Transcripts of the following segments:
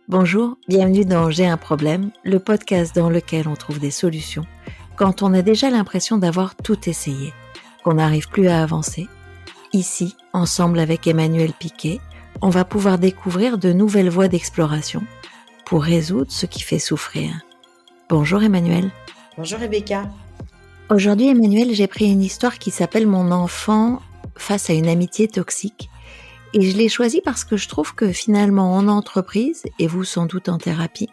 Bonjour, bienvenue dans J'ai un problème, le podcast dans lequel on trouve des solutions quand on a déjà l'impression d'avoir tout essayé, qu'on n'arrive plus à avancer. Ici, ensemble avec Emmanuel Piquet, on va pouvoir découvrir de nouvelles voies d'exploration pour résoudre ce qui fait souffrir. Bonjour Emmanuel. Bonjour Rebecca. Aujourd'hui Emmanuel, j'ai pris une histoire qui s'appelle Mon enfant face à une amitié toxique. Et je l'ai choisi parce que je trouve que finalement en entreprise, et vous sans doute en thérapie,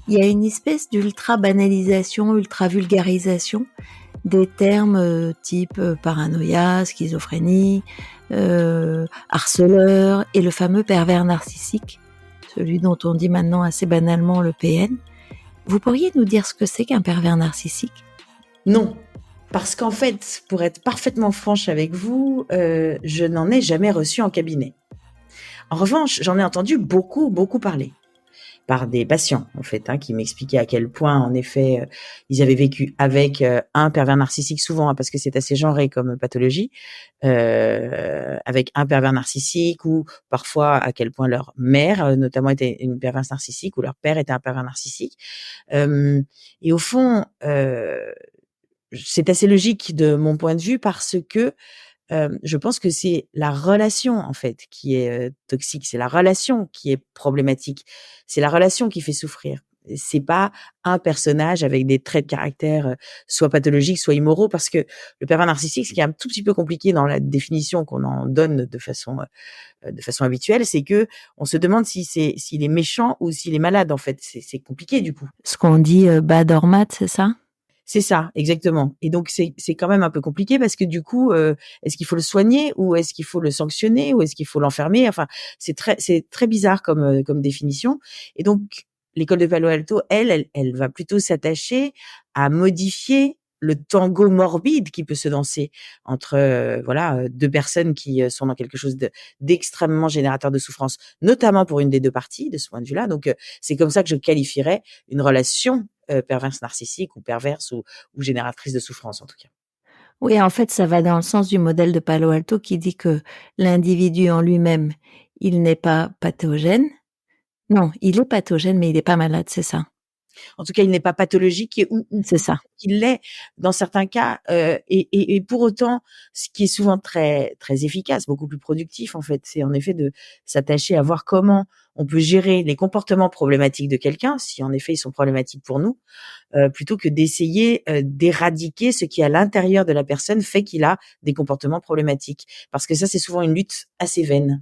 il y a une espèce d'ultra-banalisation, ultra-vulgarisation des termes type paranoïa, schizophrénie, harceleur et le fameux pervers narcissique, celui dont on dit maintenant assez banalement le PN. Vous pourriez nous dire ce que c'est qu'un pervers narcissique ? Non, parce qu'en fait, pour être parfaitement franche avec vous, je n'en ai jamais reçu en cabinet. En revanche, j'en ai entendu beaucoup parler par des patients, en fait, qui m'expliquaient à quel point, en effet, ils avaient vécu avec un pervers narcissique, souvent, parce que c'est assez genré comme pathologie, avec un pervers narcissique, ou parfois à quel point leur mère, notamment, était une perverse narcissique, ou leur père était un pervers narcissique. Et au fond, c'est assez logique de mon point de vue parce que je pense que c'est la relation en fait qui est toxique, c'est la relation qui est problématique, c'est la relation qui fait souffrir. C'est pas un personnage avec des traits de caractère soit pathologiques, soit immoraux, parce que le pervers narcissique, ce qui est un tout petit peu compliqué dans la définition qu'on en donne de façon habituelle, c'est que on se demande s'il est méchant ou s'il est malade en fait. C'est compliqué du coup. Ce qu'on dit bad or mad, c'est ça ? C'est ça, exactement. Et donc c'est quand même un peu compliqué parce que du coup, est-ce qu'il faut le soigner ou est-ce qu'il faut le sanctionner ou est-ce qu'il faut l'enfermer? Enfin, c'est très bizarre comme définition. Et donc l'école de Palo Alto, elle va plutôt s'attacher à modifier le tango morbide qui peut se danser entre deux personnes qui sont dans quelque chose d'extrêmement générateur de souffrance, notamment pour une des deux parties de ce point de vue-là. Donc c'est comme ça que je qualifierais une relation perverse narcissique ou perverse ou génératrice de souffrance en tout cas. Oui, en fait, ça va dans le sens du modèle de Palo Alto qui dit que l'individu en lui-même, il n'est pas pathogène. Non, il est pathogène, mais il n'est pas malade, c'est ça. En tout cas, il n'est pas pathologique ou C'est ça. qu'il l'est dans certains cas. Et pour autant, ce qui est souvent très très efficace, beaucoup plus productif en fait, c'est en effet de s'attacher à voir comment on peut gérer les comportements problématiques de quelqu'un, si en effet ils sont problématiques pour nous, plutôt que d'essayer d'éradiquer ce qui à l'intérieur de la personne fait qu'il a des comportements problématiques. Parce que ça, c'est souvent une lutte assez vaine.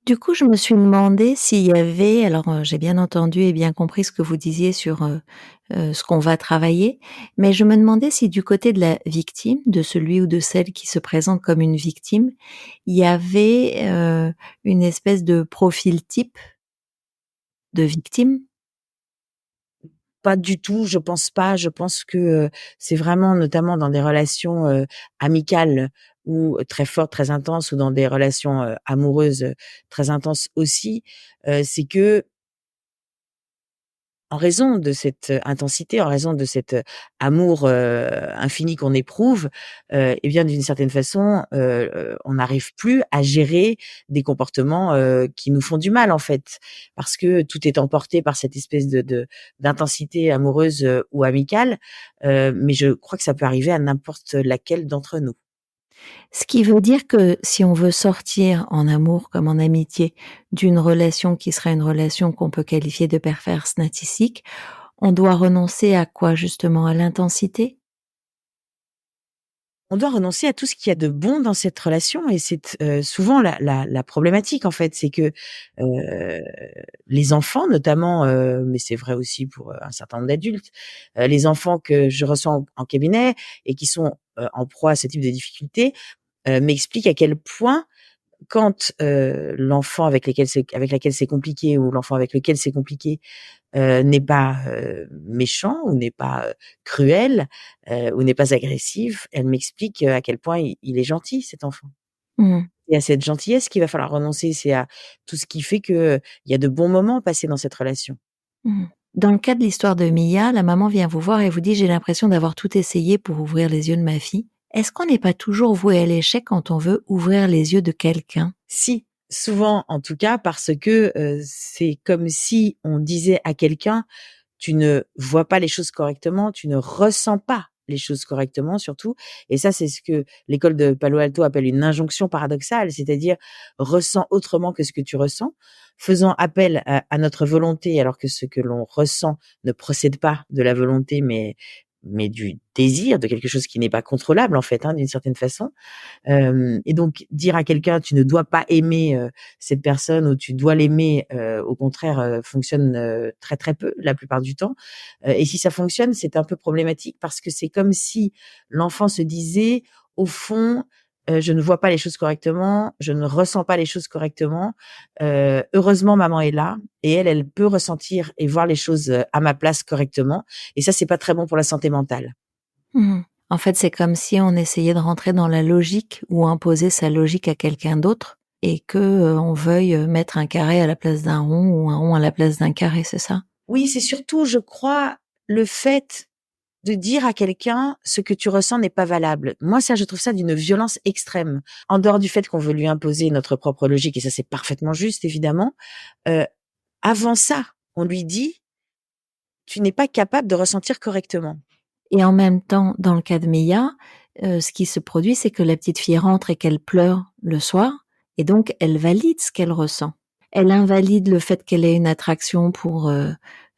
Du coup, je me suis demandé s'il y avait j'ai bien entendu et bien compris ce que vous disiez sur, ce qu'on va travailler, mais je me demandais si du côté de la victime, de celui ou de celle qui se présente comme une victime, il y avait, une espèce de profil type de victime? Pas du tout, je pense pas. Je pense que, c'est vraiment notamment dans des relations, amicales ou très fortes, très intenses, ou dans des relations, amoureuses, très intenses aussi, c'est que en raison de cette intensité, en raison de cet amour, infini qu'on éprouve, et bien d'une certaine façon, on n'arrive plus à gérer des comportements, qui nous font du mal en fait. Parce que tout est emporté par cette espèce de d'intensité amoureuse, ou amicale, mais je crois que ça peut arriver à n'importe laquelle d'entre nous. Ce qui veut dire que si on veut sortir en amour comme en amitié d'une relation qui serait une relation qu'on peut qualifier de perverse narcissique, on doit renoncer à quoi justement? À l'intensité? On doit renoncer à tout ce qu'il y a de bon dans cette relation, et c'est souvent la problématique en fait. C'est que, heu, les enfants notamment, mais c'est vrai aussi pour, un certain nombre d'adultes, les enfants que je reçois en cabinet et qui sont, en proie à ce type de difficultés, m'expliquent à quel point quand, l'enfant avec laquelle c'est compliqué, ou l'enfant avec lequel c'est compliqué, n'est pas, méchant, ou n'est pas, cruel, ou n'est pas agressif, elle m'explique, à quel point il est gentil cet enfant. Mmh. Et à cette gentillesse qu'il va falloir renoncer, c'est à tout ce qui fait que il y a de bons moments passés dans cette relation. Mmh. Dans le cas de l'histoire de Mia, la maman vient vous voir et vous dit: «J'ai l'impression d'avoir tout essayé pour ouvrir les yeux de ma fille». Est-ce qu'on n'est pas toujours voué à l'échec quand on veut ouvrir les yeux de quelqu'un? Si, Souvent, en tout cas, parce que, c'est comme si on disait à quelqu'un: «Tu ne vois pas les choses correctement, tu ne ressens pas les choses correctement», surtout, et ça, c'est ce que l'école de Palo Alto appelle une injonction paradoxale, c'est-à-dire: «Ressens autrement que ce que tu ressens», faisant appel à notre volonté, alors que ce que l'on ressent ne procède pas de la volonté, mais du désir, de quelque chose qui n'est pas contrôlable, en fait, hein, d'une certaine façon. Et donc dire à quelqu'un: «Tu ne dois pas aimer, cette personne» ou «Tu dois l'aimer», au contraire, fonctionne, très, très peu la plupart du temps. Et si ça fonctionne, c'est un peu problématique parce que c'est comme si l'enfant se disait: «Au fond, je ne vois pas les choses correctement, je ne ressens pas les choses correctement. Heureusement maman est là et elle peut ressentir et voir les choses, à ma place correctement», et ça, c'est pas très bon pour la santé mentale. Mmh. En fait, c'est comme si on essayait de rentrer dans la logique ou imposer sa logique à quelqu'un d'autre et que, on veuille, mettre un carré à la place d'un rond ou un rond à la place d'un carré, c'est ça? Oui, c'est surtout, je crois, le fait de dire à quelqu'un: «Ce que tu ressens n'est pas valable». Moi, ça, je trouve ça d'une violence extrême. En dehors du fait qu'on veut lui imposer notre propre logique, et ça, c'est parfaitement juste, évidemment. Heu, Avant ça, on lui dit: «Tu n'es pas capable de ressentir correctement». Et en même temps, dans le cas de Mia, ce qui se produit, c'est que la petite fille rentre et qu'elle pleure le soir et donc elle valide ce qu'elle ressent. Elle invalide le fait qu'elle ait une attraction pour,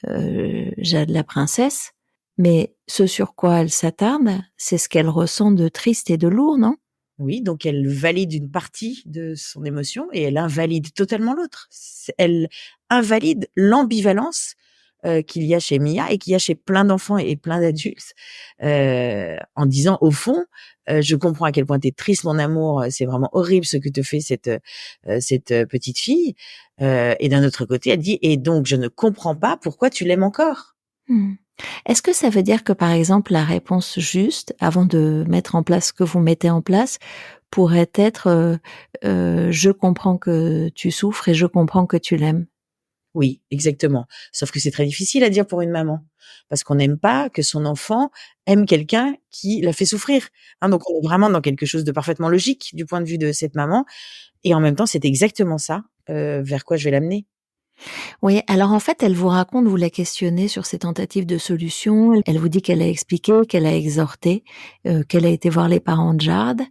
Jade la princesse, mais ce sur quoi elle s'attarde, c'est ce qu'elle ressent de triste et de lourd, non? Oui, donc elle valide une partie de son émotion et elle invalide totalement l'autre. Elle invalide l'ambivalence, qu'il y a chez Mia et qu'il y a chez plein d'enfants et plein d'adultes, en disant: «Au fond, je comprends à quel point tu es triste mon amour, c'est vraiment horrible ce que te fait cette petite fille», et d'un autre côté, elle dit: «Et donc je ne comprends pas pourquoi tu l'aimes encore». Mmh. Est-ce que ça veut dire que, par exemple, la réponse juste, avant de mettre en place ce que vous mettez en place, pourrait être, «Je comprends que tu souffres et je comprends que tu l'aimes»? Oui, exactement. Sauf que c'est très difficile à dire pour une maman, parce qu'on n'aime pas que son enfant aime quelqu'un qui la fait souffrir, hein. Donc on est vraiment dans quelque chose de parfaitement logique du point de vue de cette maman, et en même temps, c'est exactement ça, vers quoi je vais l'amener. Oui, alors en fait, elle vous raconte, vous la questionnez sur ses tentatives de solution. Elle vous dit qu'elle a expliqué, qu'elle a exhorté, qu'elle a été voir les parents de Jade,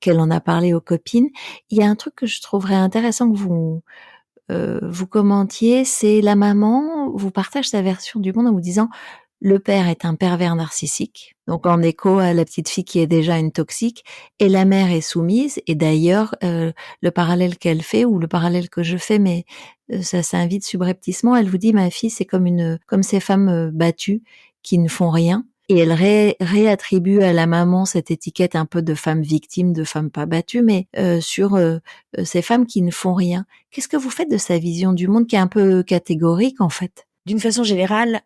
qu'elle en a parlé aux copines. Il y a un truc que je trouverais intéressant que vous commentiez, c'est la maman vous partage sa version du monde en vous disant: «Le père est un pervers narcissique», donc en écho à la petite fille qui est déjà une toxique, et la mère est soumise, et d'ailleurs, le parallèle qu'elle fait ou le parallèle que je fais, mais ça s'invite subrepticement, elle vous dit: «Ma fille, c'est comme ces femmes, battues qui ne font rien», et elle réattribue à la maman cette étiquette un peu de femme victime, de femme pas battue, mais sur, ces femmes qui ne font rien. Qu'est-ce que vous faites de sa vision du monde qui est un peu catégorique, en fait? D'une façon générale,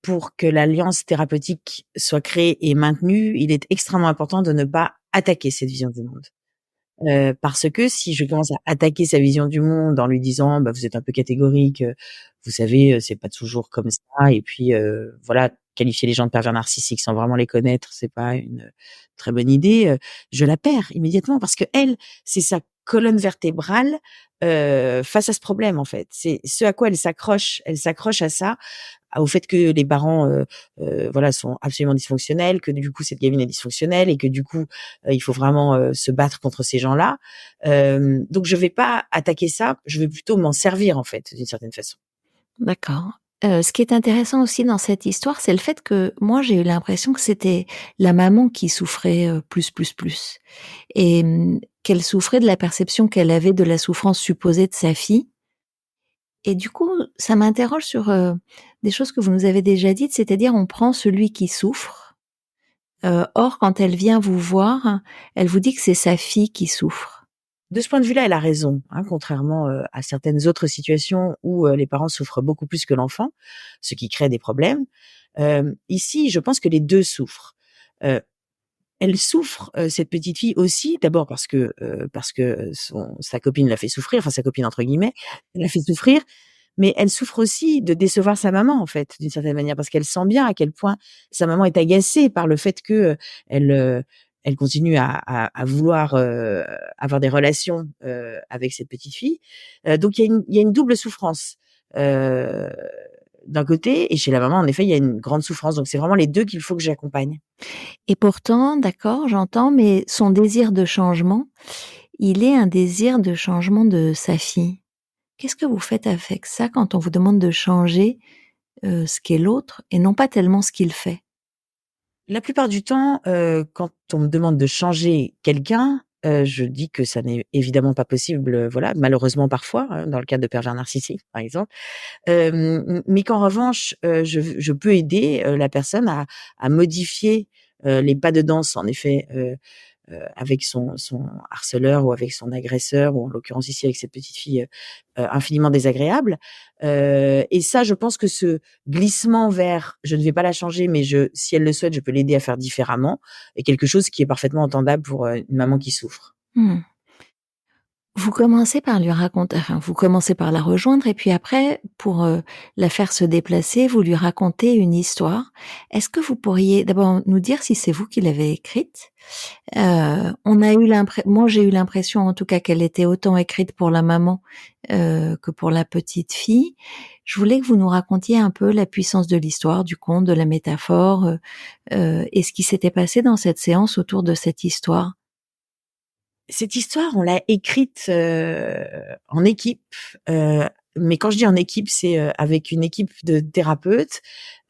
pour que l'alliance thérapeutique soit créée et maintenue, il est extrêmement important de ne pas attaquer cette vision du monde. Parce que si je commence à attaquer sa vision du monde en lui disant: «Bah, vous êtes un peu catégorique, vous savez, c'est pas toujours comme ça, et puis, voilà, qualifier les gens de pervers narcissiques sans vraiment les connaître, c'est pas une très bonne idée», je la perds immédiatement parce qu'elle, c'est sa colonne vertébrale, face à ce problème, en fait. C'est ce à quoi elle s'accroche. Elle s'accroche à ça, au fait que les parents, voilà, sont absolument dysfonctionnels, que du coup cette gamine est dysfonctionnelle et que du coup, il faut vraiment, se battre contre ces gens-là. Donc je vais pas attaquer ça, je vais plutôt m'en servir en fait, d'une certaine façon. D'accord. Ce qui est intéressant aussi dans cette histoire, c'est le fait que moi, j'ai eu l'impression que c'était la maman qui souffrait, plus et qu'elle souffrait de la perception qu'elle avait de la souffrance supposée de sa fille, et du coup, ça m'interroge sur, des choses que vous nous avez déjà dites, c'est-à-dire on prend celui qui souffre, or quand elle vient vous voir, elle vous dit que c'est sa fille qui souffre. De ce point de vue-là, elle a raison, hein, contrairement, à certaines autres situations où, les parents souffrent beaucoup plus que l'enfant, ce qui crée des problèmes. Ici, je pense que les 2 souffrent. Heu, Elle souffre, cette petite fille aussi, d'abord parce que son sa copine l'a fait souffrir, enfin «sa copine» entre guillemets, l'a fait souffrir, mais elle souffre aussi de décevoir sa maman, en fait, d'une certaine manière, parce qu'elle sent bien à quel point sa maman est agacée par le fait que, elle, elle continue à vouloir, avoir des relations, avec cette petite fille. Donc il y a une double souffrance, heu, d'un côté et chez la maman, en effet, il y a une grande souffrance. Donc c'est vraiment les 2 qu'il faut que j'accompagne. Et pourtant, d'accord, j'entends, mais son désir de changement, il est un désir de changement de sa fille. Qu'est-ce que vous faites avec ça quand on vous demande de changer, ce qu'est l'autre et non pas tellement ce qu'il fait? La plupart du temps, quand on me demande de changer quelqu'un, je dis que ça n'est évidemment pas possible, voilà, malheureusement parfois, hein, dans le cas de pervers narcissiques, par exemple. Mais qu'en revanche, je peux aider, la personne à modifier, les pas de danse en effet, avec son harceleur ou avec son agresseur ou en l'occurrence ici avec cette petite fille, infiniment désagréable. Et ça, je pense que ce glissement vers: «Je ne vais pas la changer, mais si elle le souhaite, je peux l'aider à faire différemment», est quelque chose qui est parfaitement entendable pour, une maman qui souffre. Mmh. Vous commencez par lui raconter enfin, vous commencez par la rejoindre et puis après, pour, la faire se déplacer, vous lui racontez une histoire. Est-ce que vous pourriez d'abord nous dire si c'est vous qui l'avez écrite? On a eu moi, j'ai eu l'impression, en tout cas, qu'elle était autant écrite pour la maman, que pour la petite fille. Je voulais que vous nous racontiez un peu la puissance de l'histoire, du conte, de la métaphore, et ce qui s'était passé dans cette séance autour de cette histoire. Cette histoire, on l'a écrite, en équipe, heu, mais quand je dis en équipe, c'est, avec une équipe de thérapeutes,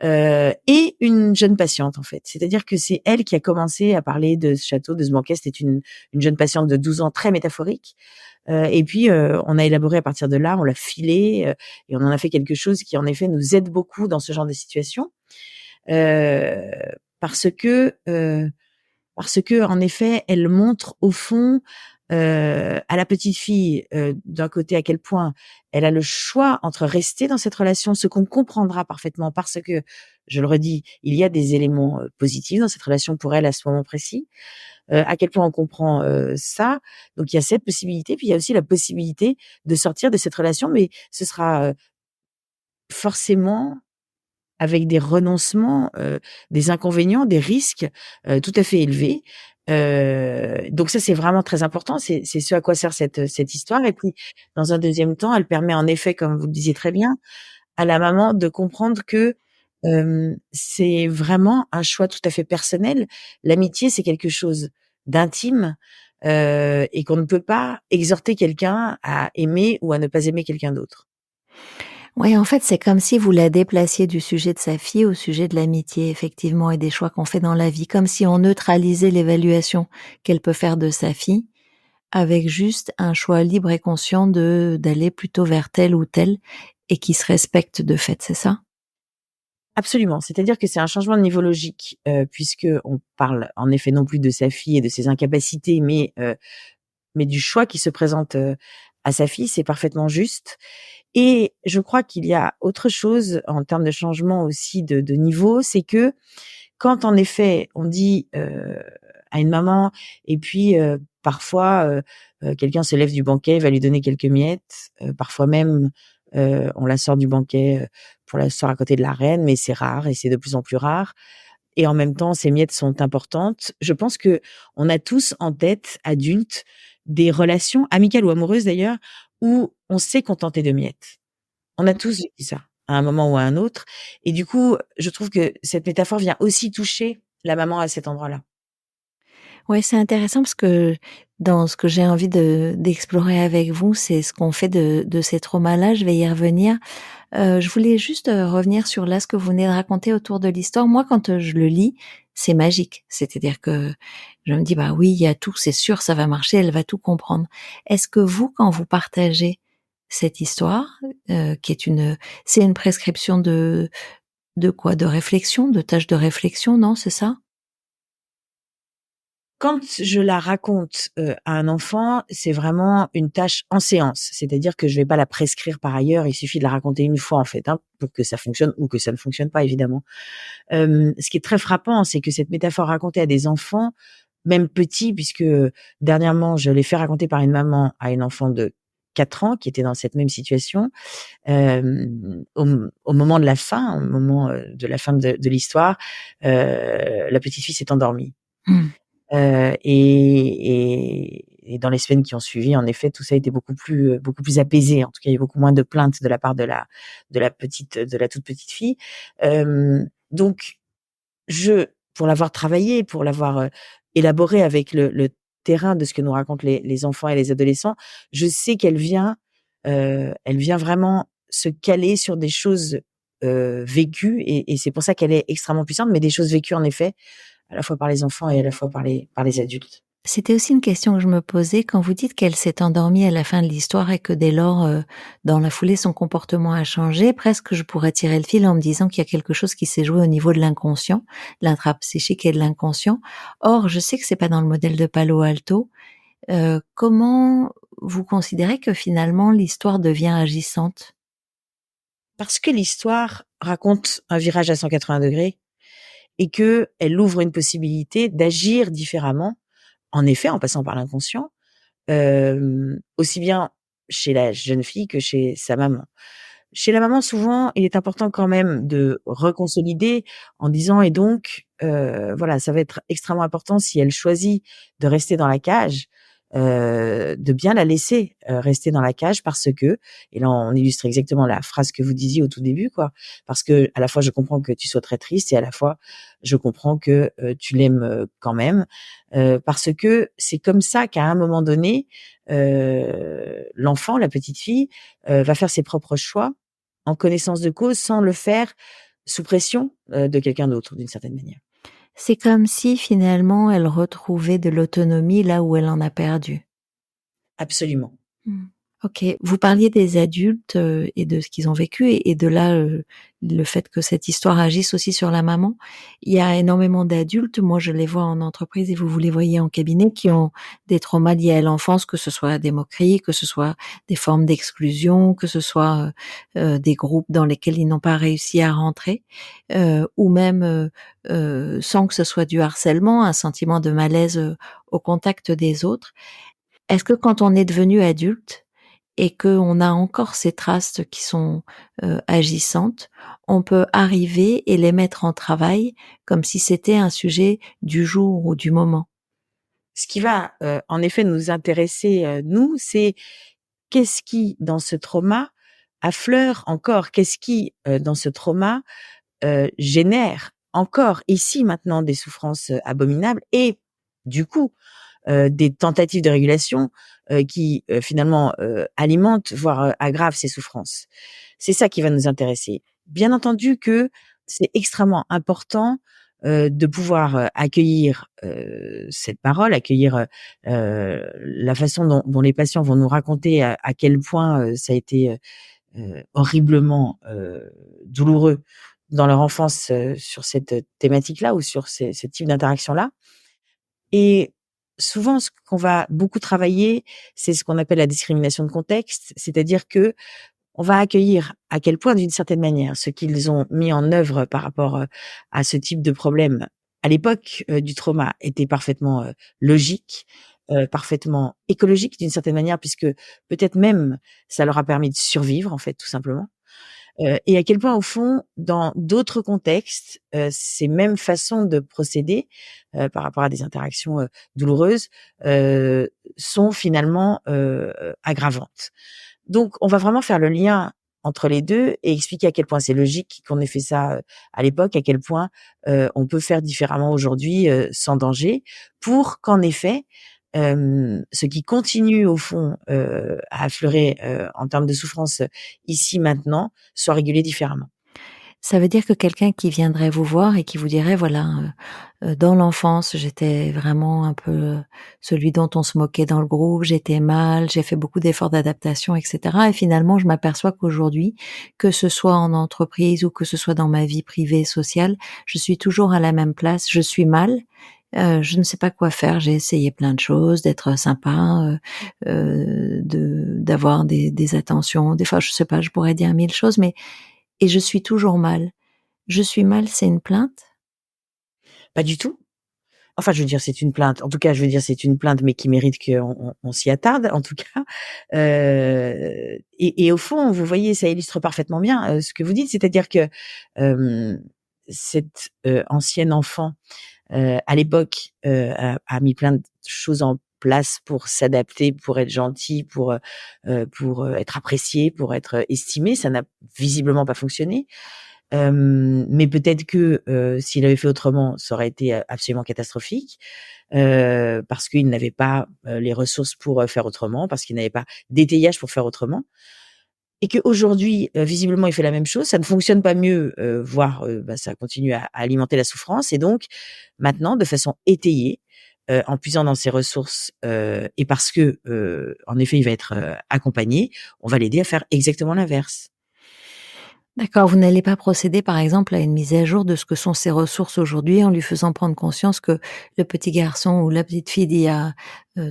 et une jeune patiente, en fait. C'est-à-dire que c'est elle qui a commencé à parler de ce château, de ce banquet. C'était une jeune patiente de 12 ans, très métaphorique, et puis, on a élaboré à partir de là, on l'a filé, et on en a fait quelque chose qui, en effet, nous aide beaucoup dans ce genre de situation, heu, parce que, heu parce que en effet, elle montre au fond, à la petite fille, d'un côté à quel point elle a le choix entre rester dans cette relation, ce qu'on comprendra parfaitement parce que, je le redis, il y a des éléments, positifs dans cette relation pour elle à ce moment précis. À quel point on comprend, ça. Donc il y a cette possibilité, puis il y a aussi la possibilité de sortir de cette relation, mais ce sera, forcément avec des renoncements, des inconvénients, des risques, tout à fait élevés. Donc ça, c'est vraiment très important. C'est ce à quoi sert cette histoire et puis, dans un deuxième temps, elle permet en effet, comme vous le disiez très bien, à la maman de comprendre que, c'est vraiment un choix tout à fait personnel. L'amitié, c'est quelque chose d'intime, et qu'on ne peut pas exhorter quelqu'un à aimer ou à ne pas aimer quelqu'un d'autre. Ouais, en fait, c'est comme si vous la déplaciez du sujet de sa fille au sujet de l'amitié, effectivement, et des choix qu'on fait dans la vie, comme si on neutralisait l'évaluation qu'elle peut faire de sa fille, avec juste un choix libre et conscient d'aller plutôt vers tel ou tel, et qui se respecte de fait, c'est ça? Absolument, c'est-à-dire que c'est un changement de niveau logique, puisqu'on parle en effet non plus de sa fille et de ses incapacités, mais du choix qui se présente, à sa fille, c'est parfaitement juste et je crois qu'il y a autre chose en termes de changement aussi de niveau, c'est que quand en effet on dit, à une maman et puis, parfois, quelqu'un se lève du banquet, va lui donner quelques miettes, parfois même, on la sort du banquet, pour l'asseoir à côté de la reine, mais c'est rare et c'est de plus en plus rare et en même temps ces miettes sont importantes. Je pense que on a tous en tête, adultes, des relations amicales ou amoureuses d'ailleurs, où on s'est contenté de miettes. On a tous vécu ça, à un moment ou à un autre et du coup, je trouve que cette métaphore vient aussi toucher la maman à cet endroit-là. Ouais, c'est intéressant parce que dans ce que j'ai envie d'explorer avec vous, c'est ce qu'on fait de ces traumas-là. Je vais y revenir. Je voulais juste, revenir sur là, ce que vous venez de raconter autour de l'histoire. Moi, quand, je le lis, c'est magique. C'est-à-dire que je me dis: «Bah oui, il y a tout, c'est sûr, ça va marcher, elle va tout comprendre». Est-ce que vous, quand vous partagez cette histoire, qui est c'est une prescription de quoi? De réflexion, de tâches de réflexion, non, c'est ça? Quand je la raconte, à un enfant, c'est vraiment une tâche en séance. C'est-à-dire que je vais pas la prescrire par ailleurs, il suffit de la raconter une fois en fait, hein, pour que ça fonctionne ou que ça ne fonctionne pas évidemment. Ce qui est très frappant, c'est que cette métaphore racontée à des enfants, même petits, puisque, dernièrement, je l'ai fait raconter par une maman à une enfant de 4 ans qui était dans cette même situation, au moment de la fin, au moment, de la fin de l'histoire, la petite fille s'est endormie. Mmh. Et dans les semaines qui ont suivi, en effet, tout ça a été beaucoup plus apaisé. En tout cas, il y a eu beaucoup moins de plaintes de la part de la toute petite fille. Donc pour l'avoir travaillé, pour l'avoir, élaboré avec le terrain de ce que nous racontent les enfants et les adolescents, je sais elle vient vraiment se caler sur des choses, vécues, et c'est pour ça qu'elle est extrêmement puissante, mais des choses vécues en effet, à la fois par les enfants et à la fois par les adultes. C'était aussi une question que je me posais quand vous dites qu'elle s'est endormie à la fin de l'histoire et que dès lors, dans la foulée, son comportement a changé. Presque, je pourrais tirer le fil en me disant qu'il y a quelque chose qui s'est joué au niveau de l'inconscient, l'intrapsychique et de l'inconscient. Or, je sais que c'est pas dans le modèle de Palo Alto. Comment vous considérez que finalement l'histoire devient agissante? Parce que l'histoire raconte un virage à 180 degrés et qu'elle ouvre une possibilité d'agir différemment, en effet, en passant par l'inconscient, aussi bien chez la jeune fille que chez sa maman. Chez la maman, souvent, il est important quand même de reconsolider en disant: «Et donc, voilà, ça va être extrêmement important si elle choisit de rester dans la cage, de bien la laisser, rester dans la cage parce que», et là, on illustre exactement la phrase que vous disiez au tout début, quoi. Parce que à la fois, je comprends que tu sois très triste et à la fois, je comprends que, tu l'aimes, quand même, parce que c'est comme ça qu'à un moment donné, l'enfant, la petite fille, va faire ses propres choix en connaissance de cause, sans le faire sous pression, de quelqu'un d'autre, d'une certaine manière. C'est comme si finalement elle retrouvait de l'autonomie là où elle en a perdu. Absolument. Mmh. OK. Vous parliez des adultes, et de ce qu'ils ont vécu et de là, le fait que cette histoire agisse aussi sur la maman. Il y a énormément d'adultes, moi je les vois en entreprise et vous les voyez en cabinet, qui ont des traumas liés à l'enfance, que ce soit des moqueries, que ce soit des formes d'exclusion, que ce soit, des groupes dans lesquels ils n'ont pas réussi à rentrer, ou même, sans que ce soit du harcèlement, un sentiment de malaise, au contact des autres. Est-ce que quand on est devenu adulte et qu'on a encore ces traces qui sont, agissantes, on peut arriver et les mettre en travail comme si c'était un sujet du jour ou du moment? Ce qui va, en effet nous intéresser, nous, c'est qu'est-ce qui, dans ce trauma, affleure encore? Qu'est-ce qui, dans ce trauma, génère encore, ici, maintenant, des souffrances, abominables et du coup, des tentatives de régulation, qui, finalement, alimentent, voire, aggravent ces souffrances. C'est ça qui va nous intéresser. Bien entendu que c'est extrêmement important, de pouvoir, accueillir, cette parole, accueillir, la façon dont les patients vont nous raconter à quel point, ça a été, horriblement, douloureux dans leur enfance, sur cette thématique-là ou sur ce type d'interaction-là. Et souvent, ce qu'on va beaucoup travailler, c'est ce qu'on appelle la discrimination de contexte, c'est-à-dire que on va accueillir à quel point, d'une certaine manière, ce qu'ils ont mis en œuvre par rapport, à ce type de problème à l'époque, du trauma était parfaitement, logique, parfaitement écologique d'une certaine manière puisque peut-être même ça leur a permis de survivre en fait, tout simplement. Et à quel point au fond, dans d'autres contextes, ces mêmes façons de procéder, par rapport à des interactions, douloureuses, sont finalement, aggravantes. Donc on va vraiment faire le lien entre les 2 et expliquer à quel point c'est logique qu'on ait fait ça, à l'époque, à quel point, on peut faire différemment aujourd'hui, sans danger, pour qu'en effet, ce qui continue au fond, à affleurer, en termes de souffrance, ici, maintenant, soit régulé différemment. Ça veut dire que quelqu'un qui viendrait vous voir et qui vous dirait: «Voilà, dans l'enfance, j'étais vraiment un peu, celui dont on se moquait dans le groupe, j'étais mal, j'ai fait beaucoup d'efforts d'adaptation et cetera et finalement je m'aperçois qu'aujourd'hui, que ce soit en entreprise ou que ce soit dans ma vie privée, sociale, je suis toujours à la même place, je suis mal, je ne sais pas quoi faire. J'ai essayé plein de choses, d'être sympa, d'avoir des attentions, des fois, je sais pas, je pourrais dire 1000 choses, mais et je suis toujours mal. Je suis mal, c'est une plainte? Pas du tout. Enfin, je veux dire, c'est une plainte. En tout cas, je veux dire, c'est une plainte, mais qui mérite qu'on s'y attarde, en tout cas. Et au fond, vous voyez, ça illustre parfaitement bien, ce que vous dites. C'est-à-dire que, cette, ancienne enfant, à l'époque, a mis plein de choses en place pour s'adapter, pour être gentil, pour être apprécié, pour être estimé. Ça n'a visiblement pas fonctionné. Mais peut-être que, s'il avait fait autrement, ça aurait été, absolument catastrophique, parce qu'il n'avait pas, les ressources pour, faire autrement, parce qu'il n'avait pas d'étayage pour faire autrement et qu'aujourd'hui, visiblement, il fait la même chose. Ça ne fonctionne pas mieux, voire, ça continue à alimenter la souffrance et donc maintenant, de façon étayée, en puisant dans ses ressources, et parce que, en effet, il va être, accompagné, on va l'aider à faire exactement l'inverse. D'accord, vous n'allez pas procéder, par exemple, à une mise à jour de ce que sont ses ressources aujourd'hui, en lui faisant prendre conscience que le petit garçon ou la petite fille d'il y a,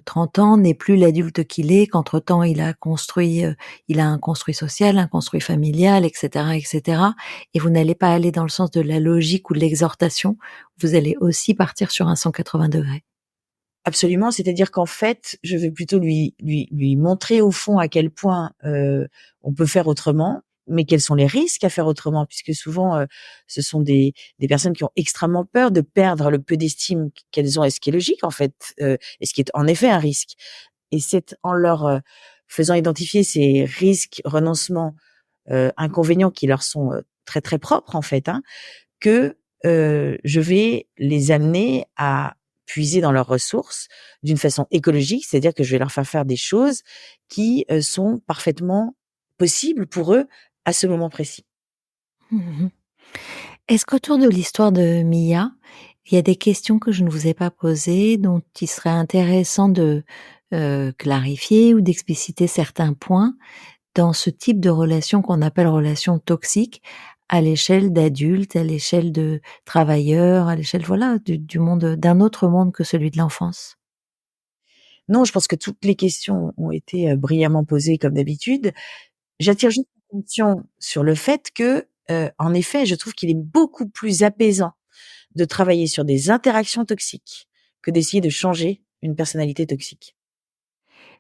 30 ans n'est plus l'adulte qu'il est, qu'entre-temps il a un construit social, un construit familial et cetera et vous n'allez pas aller dans le sens de la logique ou de l'exhortation, vous allez aussi partir sur un 180°. Absolument, c'est-à-dire qu'en fait, je vais plutôt lui montrer au fond à quel point, on peut faire autrement, mais quels sont les risques à faire autrement puisque souvent, ce sont des personnes qui ont extrêmement peur de perdre le peu d'estime qu'elles ont et ce qui est logique en fait, et ce qui est en effet un risque et c'est en leur, faisant identifier ces risques, renoncements, inconvénients qui leur sont, très, très propres en fait, hein, que, je vais les amener à puiser dans leurs ressources d'une façon écologique, c'est-à-dire que je vais leur faire des choses qui, sont parfaitement possibles pour eux à ce moment précis. Mmh. Est-ce qu'autour de l'histoire de Mia, il y a des questions que je ne vous ai pas posées, dont il serait intéressant de, clarifier ou d'expliciter certains points dans ce type de relation qu'on appelle relation toxique, à l'échelle d'adultes, à l'échelle de travailleurs, à l'échelle, voilà, du monde, d'un autre monde que celui de l'enfance? Non, je pense que toutes les questions ont été, brillamment posées comme d'habitude. J'attire juste l'attention sur le fait que, en effet, je trouve qu'il est beaucoup plus apaisant de travailler sur des interactions toxiques que d'essayer de changer une personnalité toxique.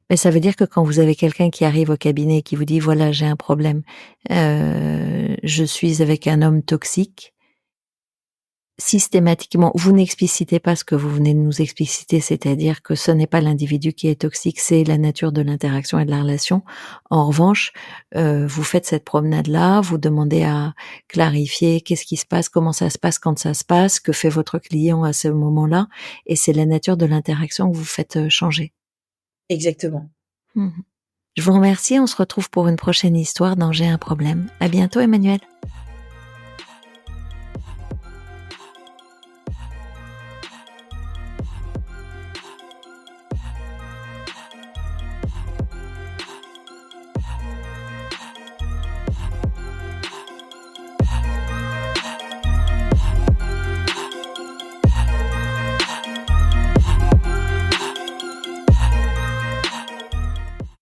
Mais ça veut dire que quand vous avez quelqu'un qui arrive au cabinet et qui vous dit: «Voilà, j'ai un problème, je suis avec un homme toxique», systématiquement, vous n'explicitez pas ce que vous venez de nous expliciter, c'est-à-dire que ce n'est pas l'individu qui est toxique, c'est la nature de l'interaction et de la relation. En revanche, vous faites cette promenade-là, vous demandez à clarifier qu'est-ce qui se passe, comment ça se passe, quand ça se passe, que fait votre client à ce moment-là et c'est la nature de l'interaction que vous faites, changer. Exactement. Mmh. Je vous remercie, on se retrouve pour une prochaine histoire dans J'ai un problème. À bientôt Emmanuel.